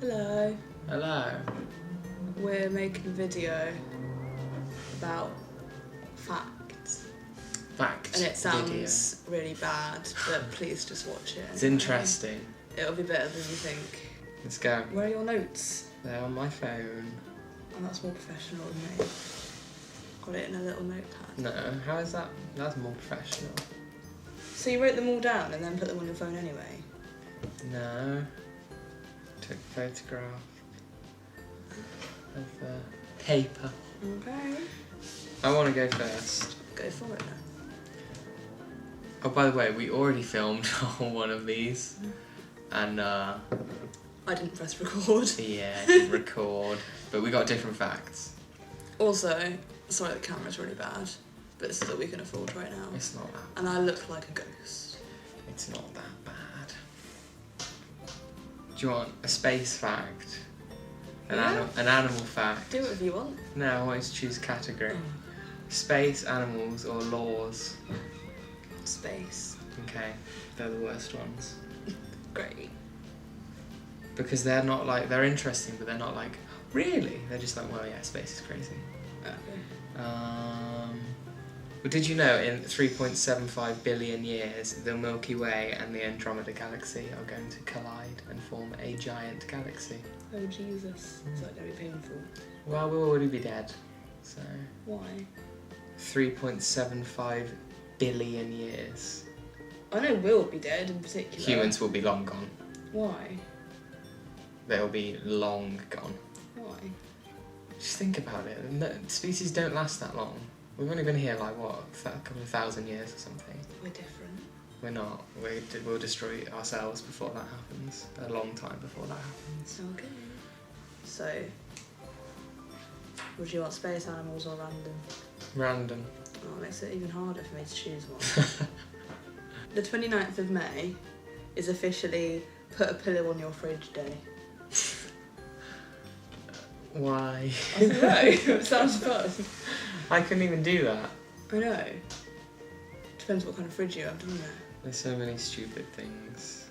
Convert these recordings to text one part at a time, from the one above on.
Hello. Hello. We're making a video about facts. Fact. And it sounds really bad, but please just watch it. It's interesting. It'll be better than you think. Let's go. Where are your notes? They're on my phone. Oh, that's more professional than me. Got it in a little notepad. No, how is that? That's more professional. So you wrote them all down and then put them on your phone anyway? No. Took a photograph of the paper. Okay. I want to go first. Go for it then. Oh, by the way, we already filmed one of these. And, I didn't press record. yeah, didn't record. But we got different facts. Also, sorry the camera's really bad, but this is what we can afford right now. It's not that. And I look like a ghost. It's not that bad. Do you want a space fact? An animal fact? Do it if you want. No, I want you to choose a category. Space, animals, or laws? Space. Okay, they're the worst ones. Great. Because they're not like, they're interesting, but they're not like, really? They're just like, well, yeah, space is crazy. Okay. Well, did you know in 3.75 billion years, the Milky Way and the Andromeda Galaxy are going to collide and form a giant galaxy? Oh Jesus, is that going to be painful? Well, we'll already be dead, so... Why? 3.75 billion years. I know we'll be dead in particular. Humans will be long gone. Why? They'll be long gone. Why? Just think about it. No, species don't last that long. We've only been here like, what, a couple of thousand years or something. We're different. We're not. We'll destroy ourselves before that happens. A long time before that happens. Okay. So, would you want space, animals, or random? Random. Oh, it makes it even harder for me to choose one. The 29th of May is officially Put a Pillow on Your Fridge Day. Why? I don't know. It sounds fun. I couldn't even do that. I know. Depends what kind of fridge you have, doesn't it? There's so many stupid things.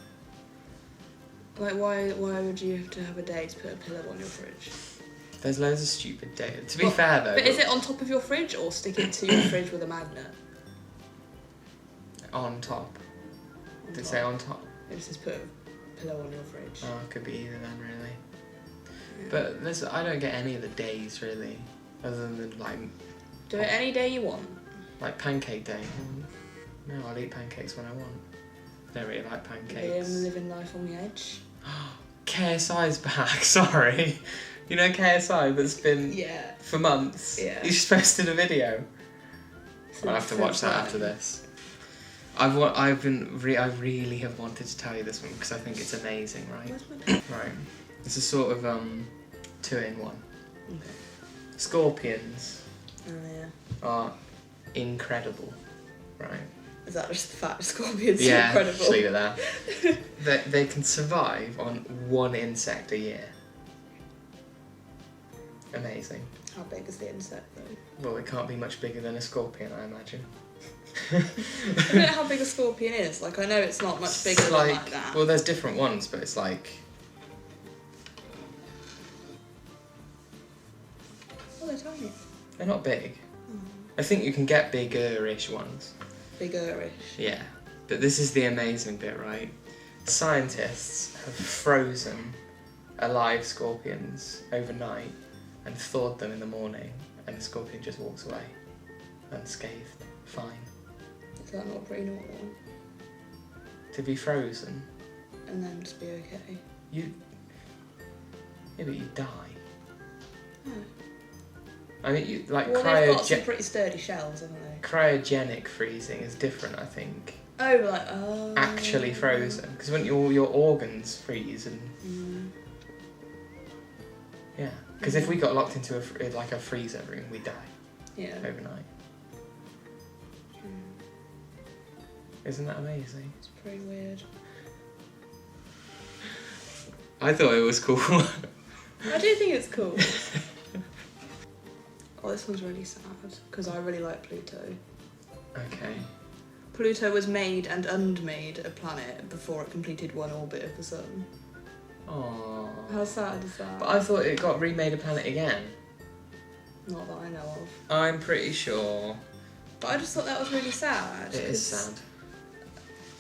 Like, why would you have to have a day to put a pillow on your fridge? There's loads of stupid data. To be fair though... But is it on top of your fridge or stick it to your fridge with a magnet? On top. On Did it top. say on top? It says put a pillow on your fridge. Oh, it could be either then, really. Yeah. But I don't get any of the days, really. Other than, like... Do it any day you want. Like pancake day. No, I'll eat pancakes when I want. I don't really like pancakes. I'm living life on the edge. KSI's back, sorry. You know KSI that's been for months? Yeah. He's just posted a video. I'll have to watch that after this. I really have wanted to tell you this one because I think it's amazing, right? Where's my pen? Right. It's a sort of 2-in-1. Okay. Scorpions Oh yeah. are incredible, right? Is that just the fact scorpions Yeah, are incredible? just leave it there. they can survive on one insect a year. Amazing. How big is the insect though? Well, it can't be much bigger than a scorpion, I imagine. I don't know how big a scorpion is. Like, I know it's not much bigger than like that. Well, there's different ones, but it's like... Oh, they're tiny. They're not big. I think you can get bigger-ish ones. Bigger-ish. Yeah. But this is the amazing bit, right? Scientists have frozen alive scorpions overnight and thawed them in the morning, and the scorpion just walks away unscathed, fine. Is that not pretty normal? To be frozen? And then just be okay? Yeah, but you die. Oh. I mean, you like well, they've got some pretty sturdy shells, haven't they? Cryogenic freezing is different, I think. Oh, like actually frozen, because when your organs freeze and yeah, because if we got locked into a freezer room, we'd die. Yeah. Overnight. Isn't that amazing? It's pretty weird. I thought it was cool. I do think it's cool. Oh, this one's really sad, because I really like Pluto. Okay. Pluto was made and unmade a planet before it completed one orbit of the sun. Aww. How sad is that? But I thought it got remade a planet again. Not that I know of. I'm pretty sure. But I just thought that was really sad. It is sad.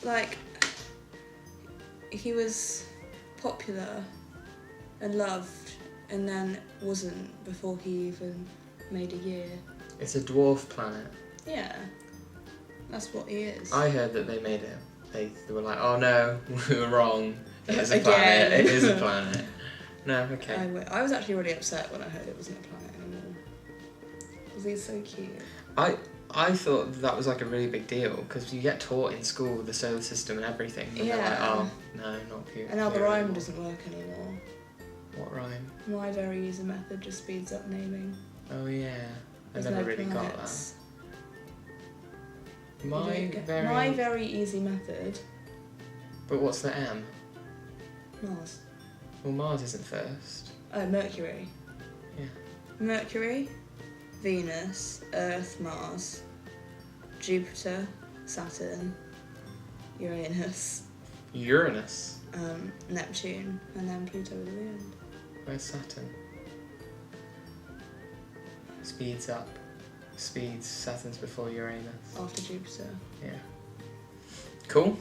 Like, he was popular and loved, and then wasn't before he even made a year. It's a dwarf planet. Yeah, that's what he is. I heard that they made it. They were like, oh no, we were wrong. It is a Again. planet. It is a planet. No, okay. I was actually really upset when I heard it wasn't a planet anymore. Because he's so cute. I thought that was like a really big deal because you get taught in school the solar system and everything. And they're like, oh, no, not cute. And now the rhyme doesn't work anymore. What rhyme? My very easy method just speeds up naming. Oh yeah, There's I never no really planets. got that. My very easy method. But what's the M? Mars. Well, Mars isn't first. Oh, Mercury. Yeah. Mercury, Venus, Earth, Mars, Jupiter, Saturn, Uranus, Uranus. Neptune, and then Pluto at the end. Where's Saturn? Speeds up. Saturn's before Uranus. After Jupiter. Yeah. Cool.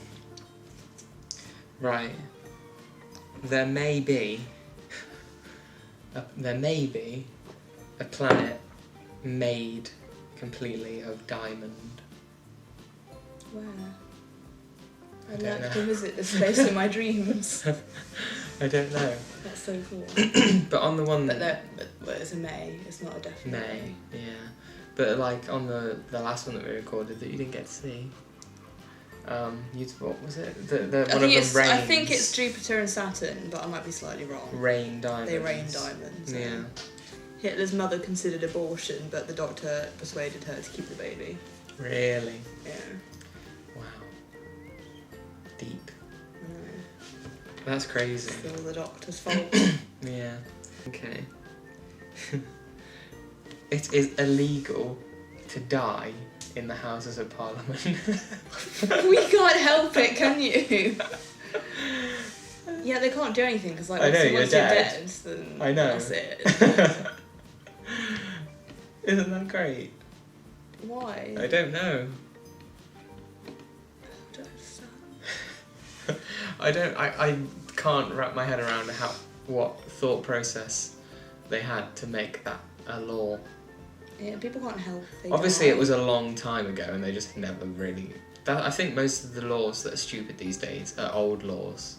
Right. There may be a planet made completely of diamond. Where? I I'd don't like know. to visit this place in my dreams. I don't know. That's so cool. But on the one But it's a May, it's not a definite May, yeah. But like on the last one that we recorded that you didn't get to see. What was it? One of them rains. I think it's Jupiter and Saturn, but I might be slightly wrong. Rain diamonds. They rain diamonds. Yeah. Hitler's mother considered abortion, but the doctor persuaded her to keep the baby. Really? Yeah. Wow. Deep. I know. That's crazy. It's all the doctor's fault. Yeah. Okay. It is illegal to die in the Houses of Parliament. We can't help it, can you? Yeah, they can't do anything because, like, I know, once you're you're dead. then I know. that's it. Isn't that great? Why? I don't know. I don't understand. I can't wrap my head around what thought process they had to make that a law. Yeah, people can't help it. Obviously, it was a long time ago, and they just never really. I think most of the laws that are stupid these days are old laws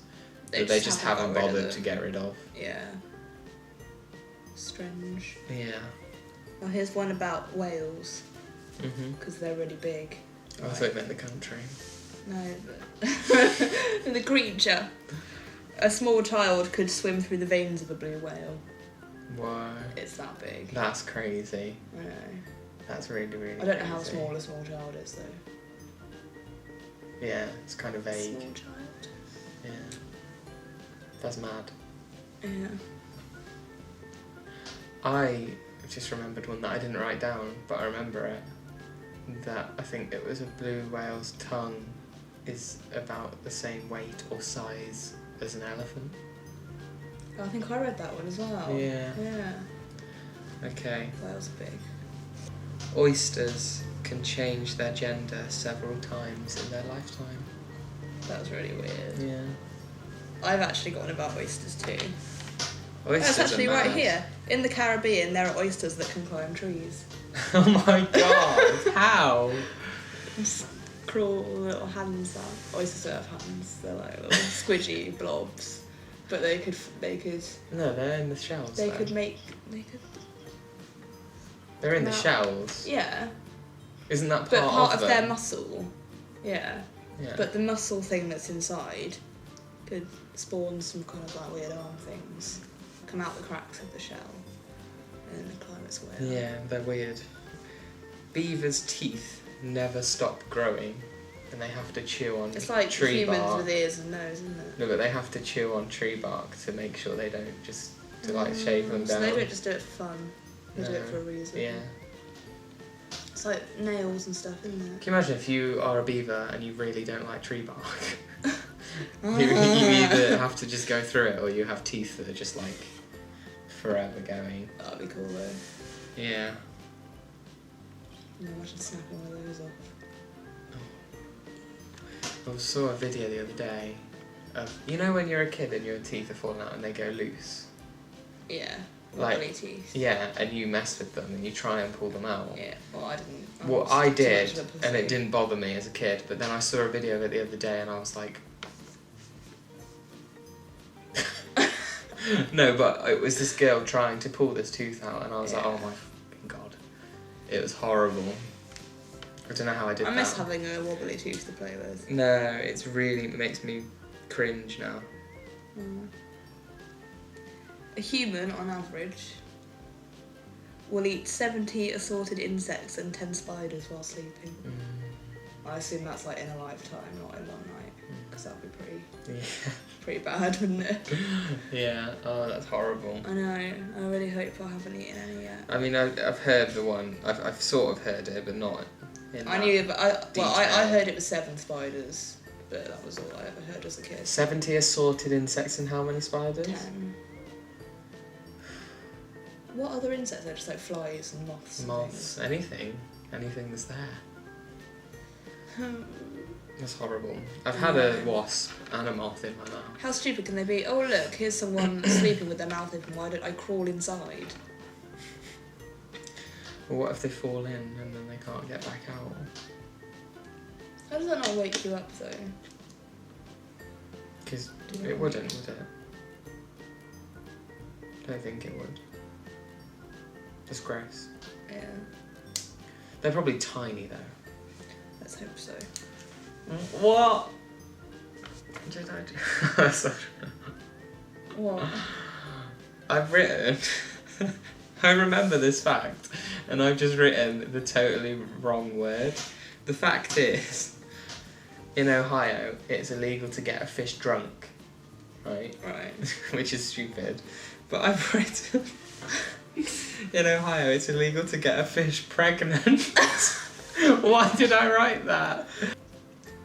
that they just haven't got rid of bothered them. to get rid of. Yeah. Strange. Yeah. Well, here's one about whales Mhm. because they're really big. I thought it meant the country. No, but the creature. A small child could swim through the veins of a blue whale. Why? It's that big. That's crazy. I know. That's really, really. I don't know how crazy. small a small child is though. Yeah, it's kind of vague. Small child. Yeah. That's mad. Yeah. I just remembered one that I didn't write down, but I remember it. That I think it was a blue whale's tongue is about the same weight or size as an elephant. I think I read that one as well. Yeah. Yeah. Okay. Whales are big. Oysters can change their gender several times in their lifetime. That was really weird. Yeah. I've actually got one about oysters too. Oysters That's actually are mad. right here. In the Caribbean, there are oysters that can climb trees. Oh my god! How? Just crawl little hands down. Oysters don't have hands. They're like little squidgy blobs. But they could. No, they're in the shells. They though. could. They're in the No. shells. Yeah. Isn't that part, But part of them? their muscle. Yeah. Yeah. But the muscle thing that's inside could spawn some kind of like weird arm things. Come out the cracks of the shell. And then climb its way up. Yeah, they're weird. Beavers' teeth never stop growing, and they have to chew on It's like tree humans bark. with ears and nose, isn't it? No, but they have to chew on tree bark to make sure they don't just like shave them So down. they don't just do it for fun. They do No. it for a reason. Yeah. It's like nails and stuff, isn't it? Can you imagine if you are a beaver and you really don't like tree bark? You either have to just go through it, or you have teeth that are just like forever going. That'd be cool though. Yeah. Imagine snapping one of those off. I saw a video the other day of, you know when you're a kid and your teeth are falling out and they go loose? Yeah. Like, wobbly teeth. Yeah, and you mess with them and you try and pull them out. Yeah, well I didn't. Well, I did, and it didn't bother me as a kid, but then I saw a video of it the other day and I was like... No, but it was this girl trying to pull this tooth out and I was like, oh my fucking god. It was horrible. I don't know how I did that. I miss having a wobbly tooth to play with. No, it makes me cringe now. A human, on average, will eat 70 assorted insects and 10 spiders while sleeping. I assume that's like in a lifetime, not in one night, because that'd be pretty bad, wouldn't it? Yeah, oh, that's horrible. I know, I really hope I haven't eaten any yet. I mean, I've heard the one, I've sort of heard it, but not in I knew, but I detail. heard it was 7 spiders, but that was all I ever heard as a kid. 70 assorted insects and how many spiders? 10. What other insects are just like flies and moths? Moths, anything that's there. That's horrible. I've had a wasp and a moth in my mouth. How stupid can they be? Oh look, here's someone sleeping with their mouth open, why don't I crawl inside? Well, what if they fall in and then they can't get back out? How does that not wake you up though? Because it wouldn't, would it? I don't think it would. That's gross. Yeah. They're probably tiny though. Let's hope so. What? Did I do? Sorry. What? I've written... I remember this fact, and I've just written the totally wrong word. The fact is, in Ohio, it's illegal to get a fish drunk, right? Right. Which is stupid. But I've written... In Ohio, it's illegal to get a fish pregnant. Why did I write that?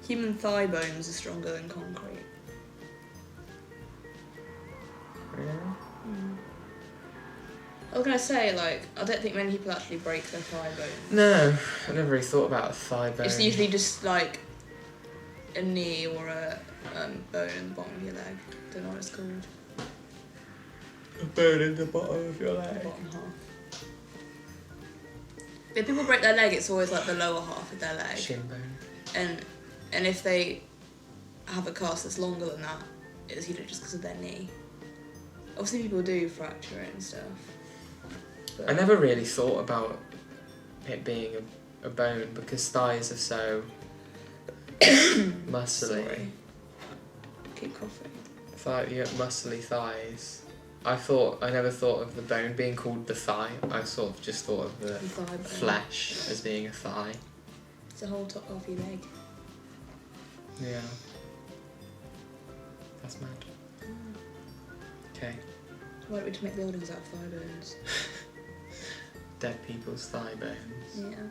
Human thigh bones are stronger than concrete. Really? I was gonna say, like, I don't think many people actually break their thigh bones. No, I never really thought about a thigh bone. It's usually just like a knee or a bone in the bottom of your leg. Don't know what it's called. A bone in the bottom of your The leg. bottom half. If people break their leg, it's always like the lower half of their leg. Shin bone. And if they have a cast that's longer than that, it's usually just because of their knee. Obviously people do fracture it and stuff. But I never really thought about it being a bone because thighs are so muscly. Sorry. Keep coughing. You have muscly thighs. I never thought of the bone being called the thigh. I sort of just thought of the thigh bone. flesh as being a thigh. It's the whole top of your leg. Yeah. That's mad. Okay. Why don't we just make buildings out of thigh bones? Dead people's thigh bones. Yeah.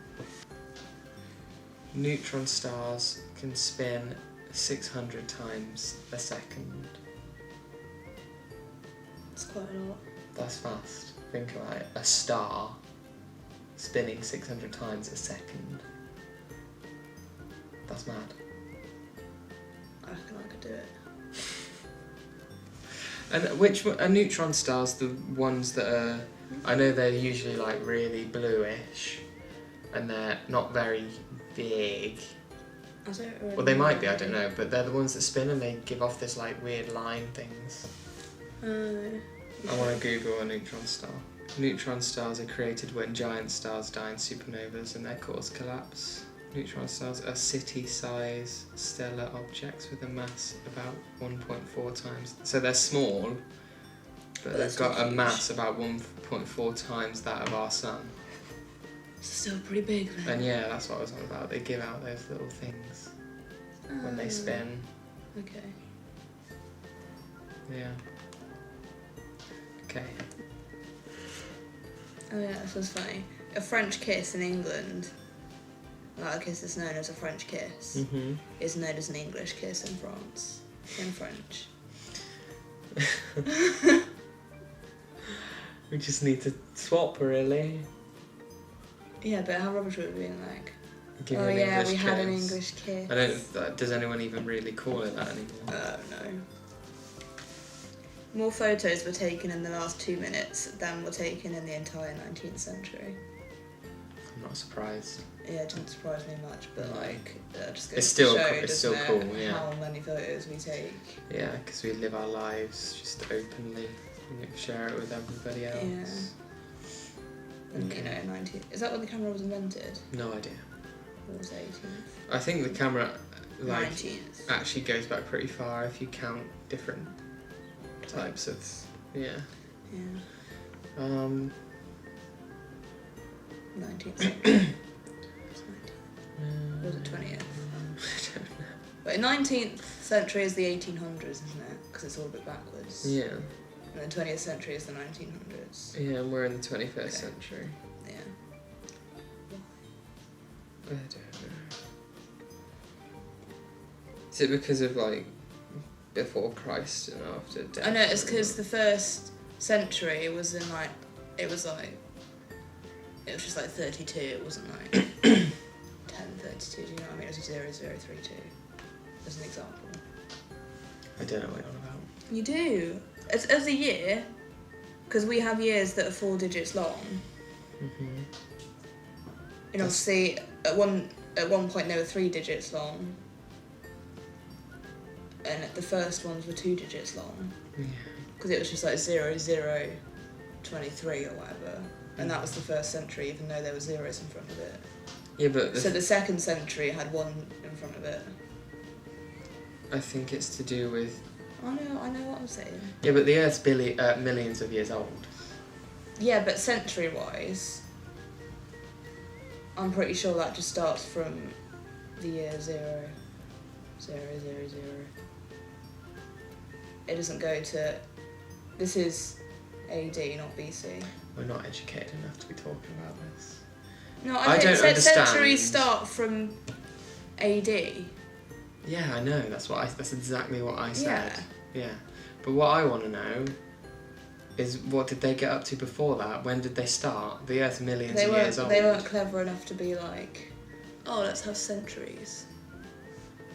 Neutron stars can spin 600 times a second. It's quite a lot. That's fast. Think about it. A star spinning 600 times a second. That's mad. I reckon I could do it. And are neutron stars the ones that are... I know they're usually like really bluish and they're not very big. I don't really Well, they might be, know. I don't know, but they're the ones that spin and they give off this like weird line things. I want to Google a neutron star. Neutron stars are created when giant stars die in supernovas and their cores collapse. Neutron stars are city-size stellar objects with a mass about 1.4 times. So they're small, but they've got a mass about 1.4 times that of our sun. It's still pretty big then. And yeah, that's what I was on about. They give out those little things when they spin. Okay. Yeah. Okay. Oh yeah, this was funny. A French kiss in England, like a kiss that's known as a French kiss, Mhm. is known as an English kiss in France. in French. We just need to swap, really. Yeah, but how rubbish would it be like? Give Oh an yeah, English we had an kiss. English kiss. I don't. Does anyone even really call it that anymore? No. More photos were taken in the last 2 minutes than were taken in the entire 19th century. I'm not surprised. Yeah, it didn't surprise me much, but like, just goes It's still to show, it's still doesn't cool. it, Yeah. how many photos we take. Yeah, because we live our lives just openly. We share it with everybody else. Yeah. And Okay. you know, 19. Is that when the camera was invented? No idea. Or was it 18th? I think the camera, like, 19th. actually goes back pretty far if you count different types of. Yeah. Yeah. 19th century. Or was it 20th? I don't know. But 19th century is the 1800s, isn't it? Because it's all a bit backwards. Yeah. And the 20th century is the 1900s. Yeah, and we're in the 21st Okay. century. Yeah. I don't know. Is it because of, like, before Christ and after death? I know, it's because the first century was in like, it was just like 32, it wasn't like 1032, do you know what I mean? It was 0032, as an example. I don't know what you're on about. You do. As a year, because we have years that are 4 digits long, Mm-hmm. and obviously at one point they were 3 digits long, and the first ones were 2 digits long. Yeah. Because it was just like 0023 or whatever, and that was the first century, even though there were zeros in front of it. Yeah, but So the second century had 1 in front of it. I think it's to do with. I know what I'm saying. Yeah, but the Earth's millions of years old. Yeah, but century-wise, I'm pretty sure that just starts from the year 0, 0, 0, 0. It doesn't go to. This is AD, not BC. We're not educated enough to be talking about this. No, I I don't think understand. centuries start from AD. Yeah, I know. That's exactly what I said. Yeah. Yeah. But what I want to know is what did they get up to before that? When did they start? The Earth's millions of years old. They weren't clever enough to be like, oh, let's have centuries.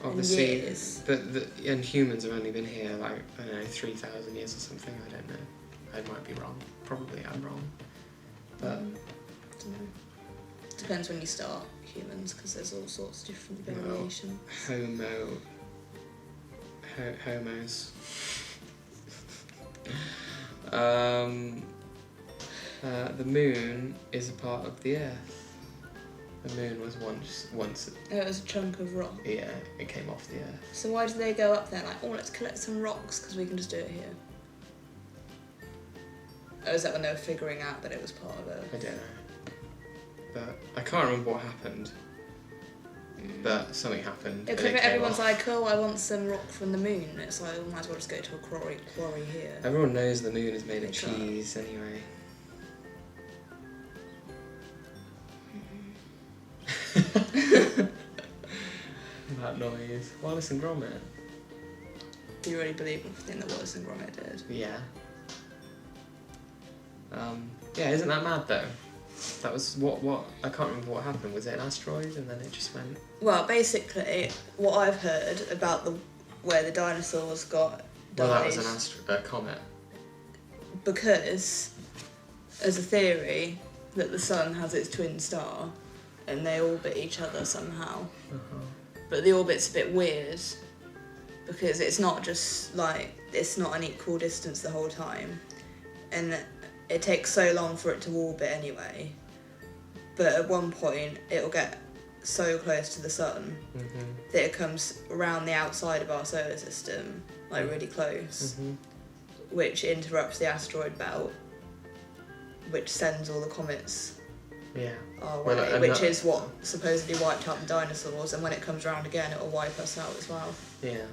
Obviously, years. and humans have only been here like, I don't know, 3,000 years or something. I don't know. I might be wrong. Probably I'm wrong. But Don't know. Depends when you start humans, because there's all sorts of different variations. Homos. The moon is a part of the Earth. The moon was once. It was a chunk of rock. Yeah, it came off the Earth. So why did they go up there like, oh, let's collect some rocks because we can just do it here? Or is that when they were figuring out that it was part of Earth? I don't know. But I can't remember what happened. But something happened. Yeah, and because it came everyone's off. like, oh, I want some rock from the moon. It's like, we might as well just go to a quarry here. Everyone knows the moon is made of They can't. cheese anyway. That noise. Wallace and Gromit. Do you really believe everything that Wallace and Gromit did? Yeah. Yeah, isn't that mad though? That was what I can't remember what happened. Was it an asteroid and then it just went? Well, basically, what I've heard about where the dinosaurs died. Well, that was a comet. Because there's a theory that the sun has its twin star, and they orbit each other somehow. Uh-huh. But the orbit's a bit weird because it's not just like it's not an equal distance the whole time, and it takes so long for it to orbit anyway. But at one point, it'll get so close to the sun that it comes around the outside of our solar system, like really close, which interrupts the asteroid belt, which sends all the comets Yeah. our Well, way, and which that- is what supposedly wiped out the dinosaurs, and when it comes around again, it'll wipe us out as well. Yeah.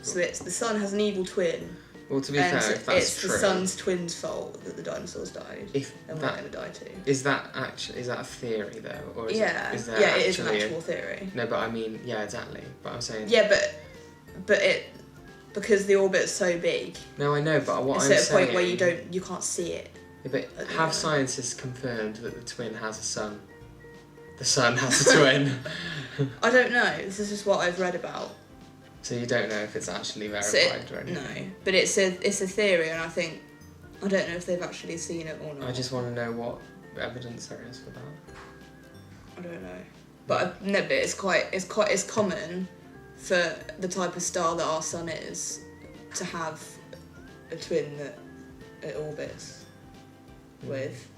So it's the sun has an evil twin, Well, to be and fair, if that's it's true, the sun's twin's fault that the dinosaurs died, if and we're that going to die too. is that a theory though, or is Yeah, is there yeah, it is an actually actual theory. No, but I mean, yeah, exactly. But I'm saying. Yeah, but because the orbit's so big. No, I know, but what It's I'm at a saying... point where you can't see it. Yeah, but have scientists confirmed that the twin has a son? The sun has a twin. I don't know. This is just what I've read about. So you don't know if it's actually verified or anything? No, but it's a theory, and I don't know if they've actually seen it or not. I just want to know what evidence there is for that. I don't know, but it's common for the type of star that our sun is to have a twin that it orbits with.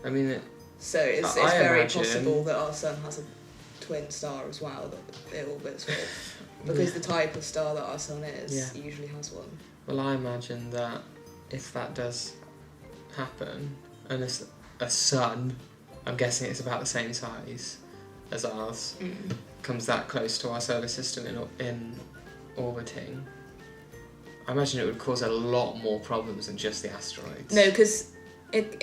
I mean, so it's very possible that our sun has a twin star as well that it orbits with, because the type of star that our sun is usually has one. Well, I imagine that if that does happen, and it's a sun, I'm guessing it's about the same size as ours, comes that close to our solar system in orbiting, I imagine it would cause a lot more problems than just the asteroids. No, because it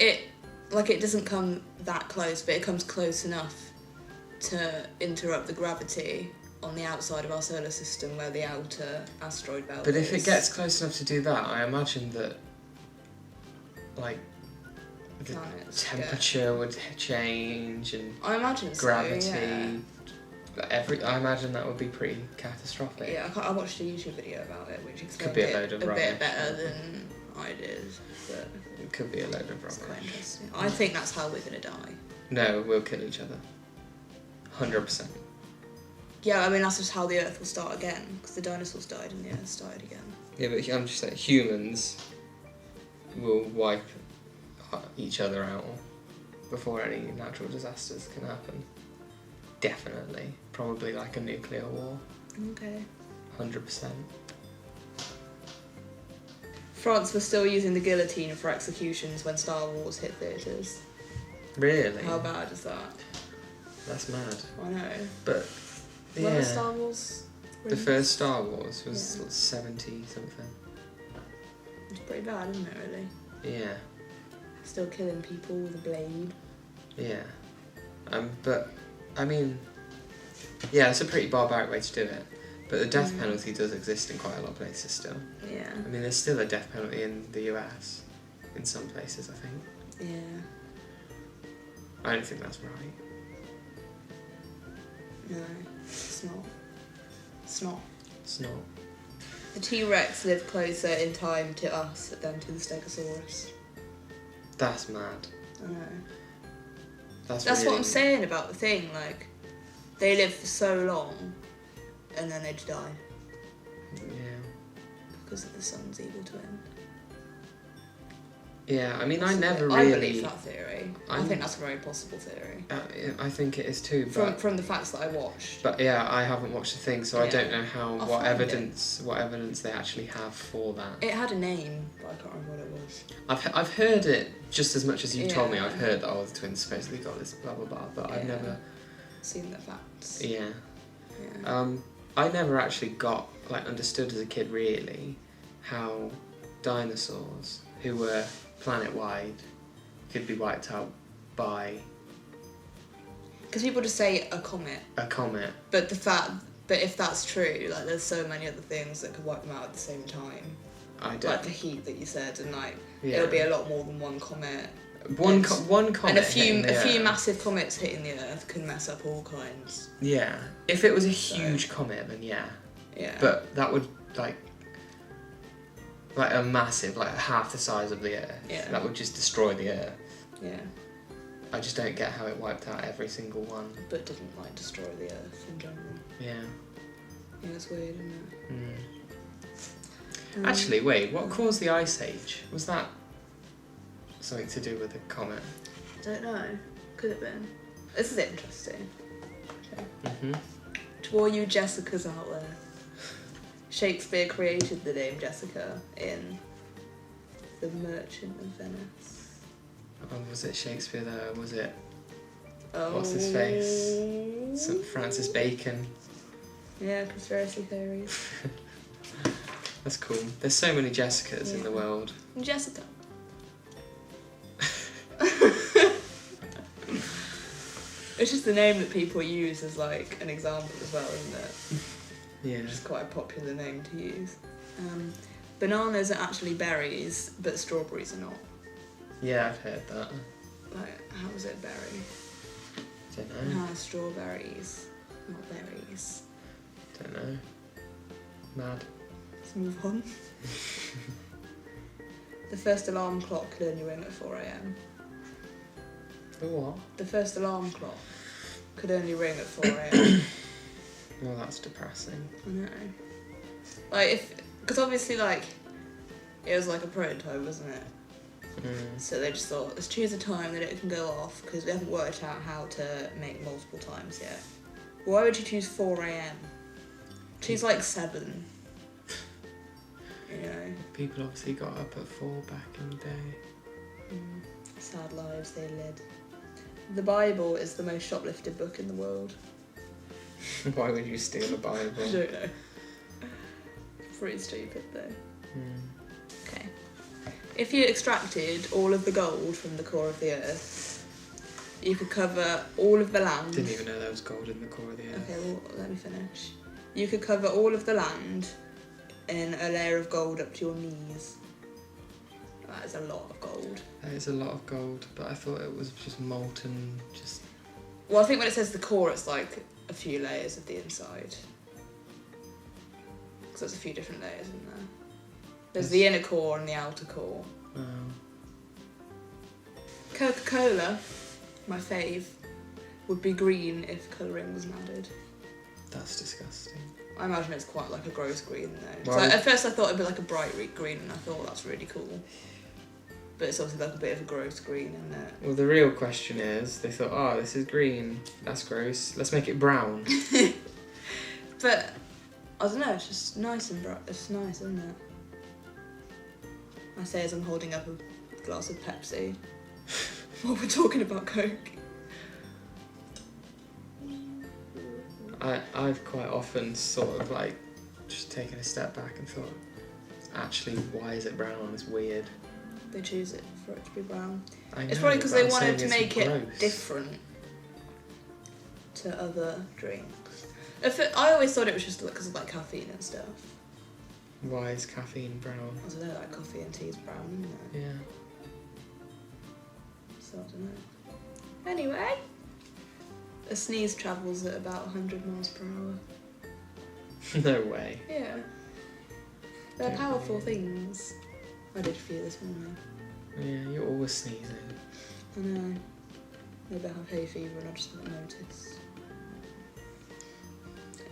doesn't come that close, but it comes close enough to interrupt the gravity on the outside of our solar system where the outer asteroid belt is. But if it gets close enough to do that, I imagine that, like, the temperature would change and I imagine gravity. So, yeah. I imagine that would be pretty catastrophic. Yeah, I watched a YouTube video about it, which explained Could be a load of rubbish. bit better than I did. But it could be a load of it's quite rubbish. interesting. I think that's how we're gonna die. No, we'll kill each other. 100%. Yeah, I mean that's just how the Earth will start again, because the dinosaurs died and the Earth started again. Yeah, but I'm just saying, humans will wipe each other out before any natural disasters can happen. Definitely. Probably like a nuclear war. Okay. 100%. France was still using the guillotine for executions when Star Wars hit theatres. Really? How bad is that? That's mad. I know. But, yeah. When was Star Wars released? The first Star Wars was 70 something. It's pretty bad, isn't it, really? Yeah. Still killing people with a blade. Yeah. But, I mean, yeah, it's a pretty barbaric way to do it. But the death penalty does exist in quite a lot of places still. Yeah. I mean, there's still a death penalty in the US. In some places, I think. Yeah. I don't think that's right. No, it's not. It's not. It's not. The T-Rex lived closer in time to us than to the Stegosaurus. That's mad. I know. That's what I'm saying about the thing, like, they lived for so long, and then they'd die. Yeah. Because of the sun's evil twin. Yeah, I mean, I believe that theory. I think that's a very possible theory. I think it is too, but... From the facts that I watched. But yeah, I haven't watched the thing, so I don't know what evidence they actually have for that. It had a name, but I can't remember what it was. I've heard it just as much as you told me. I've heard that the twins supposedly got this blah blah blah, but I've never seen the facts. Yeah. I never actually understood as a kid really how dinosaurs who were planet-wide could be wiped out by... Because people just say a comet. A comet. But if that's true, like there's so many other things that could wipe them out at the same time. I don't. Like the heat that you said, and it'll be a lot more than one comet. One comet. And a few massive comets hitting the Earth can mess up all kinds. Yeah. If it was a huge comet, then yeah. Yeah. But that would like a massive, like half the size of the Earth. Yeah. That would just destroy the Earth. Yeah. I just don't get how it wiped out every single one. But didn't destroy the Earth in general. Yeah. Yeah, it's weird, isn't it? Actually, wait, what caused the Ice Age? Was that something to do with a comet? I don't know. Could have been. This is interesting. Okay. To all you Jessicas out there, Shakespeare created the name Jessica in The Merchant of Venice. Oh, was it Shakespeare though? Was it... Oh. What's his face? Some Francis Bacon. Yeah, conspiracy theories. That's cool. There's so many Jessicas in the world. Jessica. It's just the name that people use as an example as well, isn't it? Yeah. which is quite a popular name to use. Bananas are actually berries, but strawberries are not. Yeah, I've heard that. Like, how is it berry? Don't And know. how are strawberries not berries? Don't know. Mad. Let's move on. The first alarm clock could only ring at 4 a.m. The what? The first alarm clock could only ring at 4 a.m. Well, that's depressing. I know. Like, because obviously, like, it was like a prototype, wasn't it? So they just thought, let's choose a time that it can go off, because we haven't worked out how to make multiple times yet. Why would you choose 4 a.m? Choose like 7. You know? People obviously got up at 4 back in the day. Sad lives they led. The Bible is the most shoplifted book in the world. Why would you steal a Bible? I don't know. Pretty stupid though. Okay. If you extracted all of the gold from the core of the earth, you could cover all of the land. Didn't even know there was gold in the core of the earth. Okay, well, let me finish. You could cover all of the land in a layer of gold up to your knees. That is a lot of gold. That is a lot of gold, but I thought it was just molten, just... Well, I think when it says the core, it's like a few layers of the inside. Because there's a few different layers in there. There's the inner core and the outer core. Coca-Cola, my fave, would be green if colouring wasn't added. That's disgusting. I imagine it's quite like a gross green though. Well, So at first I thought it'd be like a bright green and I thought that's really cool. But it's also like a bit of a gross green in there. Well, the real question is, they thought, oh, this is green, that's gross, let's make it brown. But, I don't know, it's just nice and bright. It's nice, isn't it? I say as I'm holding up a glass of Pepsi while we're talking about Coke. I've quite often sort of like just taken a step back and thought, actually, why is it brown? It's weird. They choose it for it to be brown. I It's know, probably because but they I'm wanted saying to it's make gross. it different to other drinks. I always thought it was just because of like caffeine and stuff. Why is caffeine brown? I don't know, like coffee and tea is brown, isn't it? Yeah. So I don't know. Anyway, a sneeze travels at about 100 miles per hour. No way. Yeah. They're Don't powerful know. things. I did a few this morning. Yeah, you're always sneezing. I know. Maybe I have hay fever and I just haven't noticed.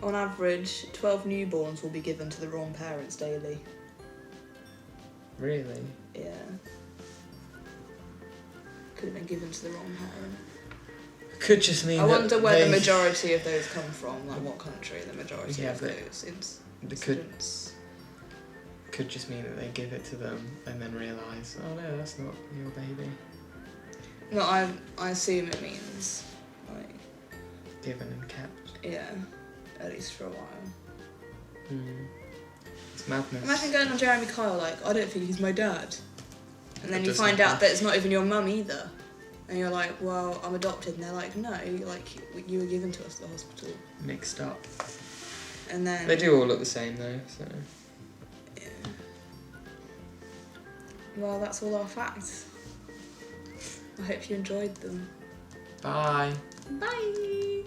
On average, 12 newborns will be given to the wrong parents daily. Really? Yeah. Could have been given to the wrong parent. Could just mean I that wonder where they... the majority of those come from, like what country the majority Yeah, of but those They could incidents. just mean that they give it to them and then realise, oh no, that's not your baby. No, I assume it means, like, Given and kept. yeah, at least for a while. It's madness. Imagine going on Jeremy Kyle like, I don't think he's my dad. And then It you does find happen. out that it's not even your mum either. And you're like, well, I'm adopted. And they're like, no, you were given to us at the hospital. Mixed up. And then... They do all look the same though, so... Yeah. Well, that's all our facts. I hope you enjoyed them. Bye. Bye!